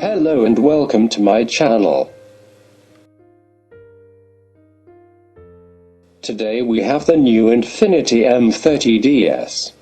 Hello and welcome to my channel. Today we have the new Infiniti M30ds.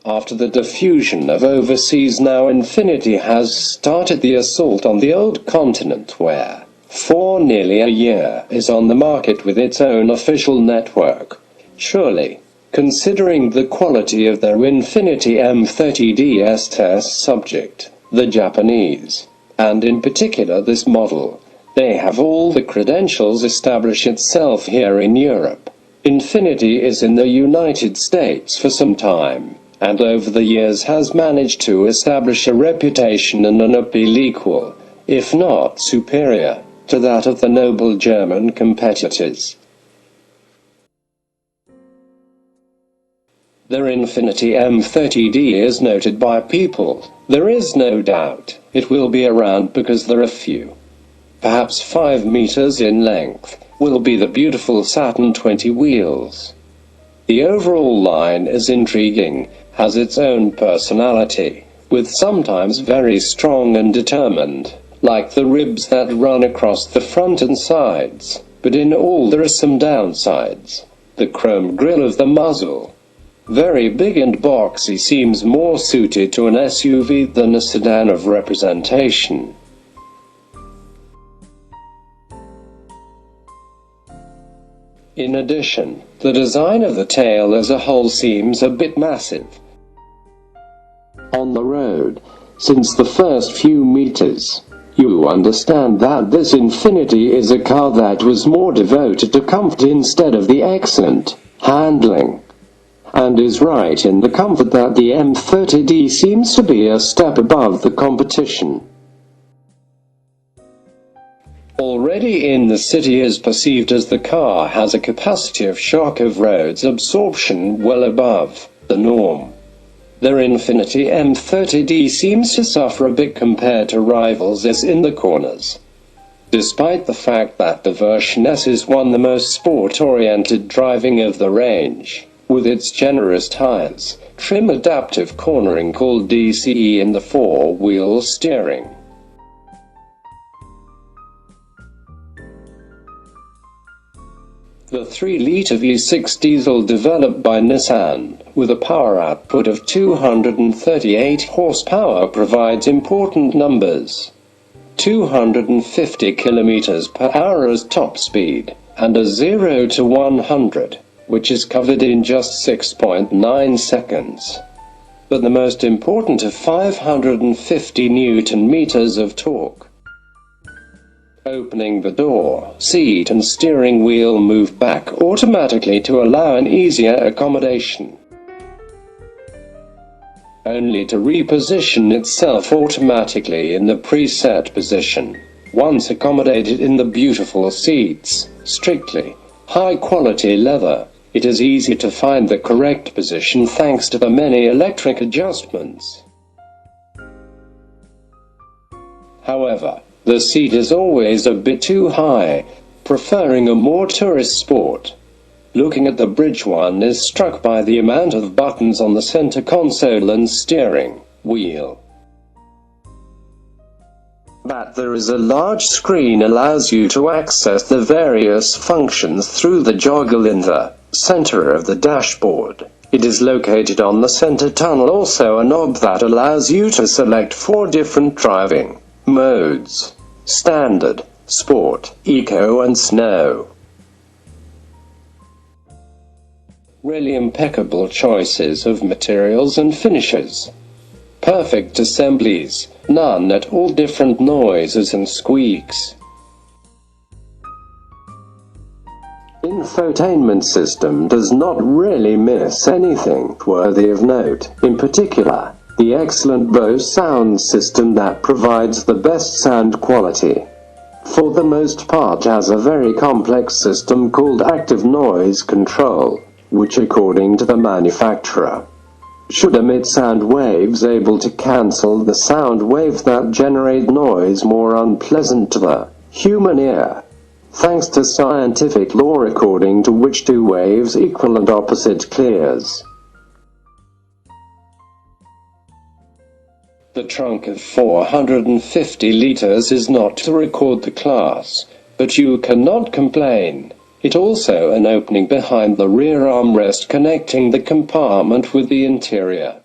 After the diffusion of overseas, now Infiniti has started the assault on the old continent, where, for nearly a year, is on the market with its own official network. Surely, considering the quality of their Infiniti M30ds test subject, the Japanese, and in particular this model, they have all the credentials to establish itself here in Europe. Infiniti is in the United States for some time, and over the years has managed to establish a reputation and an appeal equal, if not superior, to that of the noble German competitors. Their Infiniti M30d is noted by people. There is no doubt it will be around because there are few, perhaps 5 meters in length, will be the beautiful Saturn 20 wheels. The overall line is intriguing, has its own personality, with sometimes very strong and determined, like the ribs that run across the front and sides, but in all there are some downsides. The chrome grille of the muzzle, very big and boxy, seems more suited to an SUV than a sedan of representation. In addition, the design of the tail as a whole seems a bit massive. On the road, since the first few meters, you understand that this Infiniti is a car that was more devoted to comfort instead of the excellent handling, and is right in the comfort that the M30d seems to be a step above the competition. Already in the city is perceived as the car has a capacity of shock of roads absorption well above the norm. Their Infiniti M30d seems to suffer a bit compared to rivals as in the corners, despite the fact that the version S is the most sport-oriented driving of the range, with its generous tires, trim adaptive cornering called DCE in the four-wheel steering. The 3-liter V6 diesel developed by Nissan, with a power output of 238 horsepower, provides important numbers. 250 km per hour as top speed, and a 0 to 100, which is covered in just 6.9 seconds. But the most important of 550 Newton-meters of torque. Opening the door, seat and steering wheel move back automatically to allow an easier accommodation, only to reposition itself automatically in the preset position. Once accommodated in the beautiful seats, strictly high-quality leather, it is easy to find the correct position thanks to the many electric adjustments. However, the seat is always a bit too high, preferring a more tourist sport. Looking at the bridge, one is struck by the amount of buttons on the center console and steering wheel. That there is a large screen allows you to access the various functions through the joggle in the center of the dashboard. It is located on the center tunnel, also a knob that allows you to select 4 different driving modes: standard, sport, eco and snow. Really impeccable choices of materials and finishes. Perfect assemblies, none at all different noises and squeaks. Infotainment system does not really miss anything worthy of note, in particular, the excellent Bose sound system that provides the best sound quality. For the most part has a very complex system called active noise control, which according to the manufacturer, should emit sound waves able to cancel the sound waves that generate noise more unpleasant to the human ear. thanks to scientific law according to which two waves equal and opposite clears. The trunk of 450 liters is not to record the class, but you cannot complain. It also an opening behind the rear armrest connecting the compartment with the interior.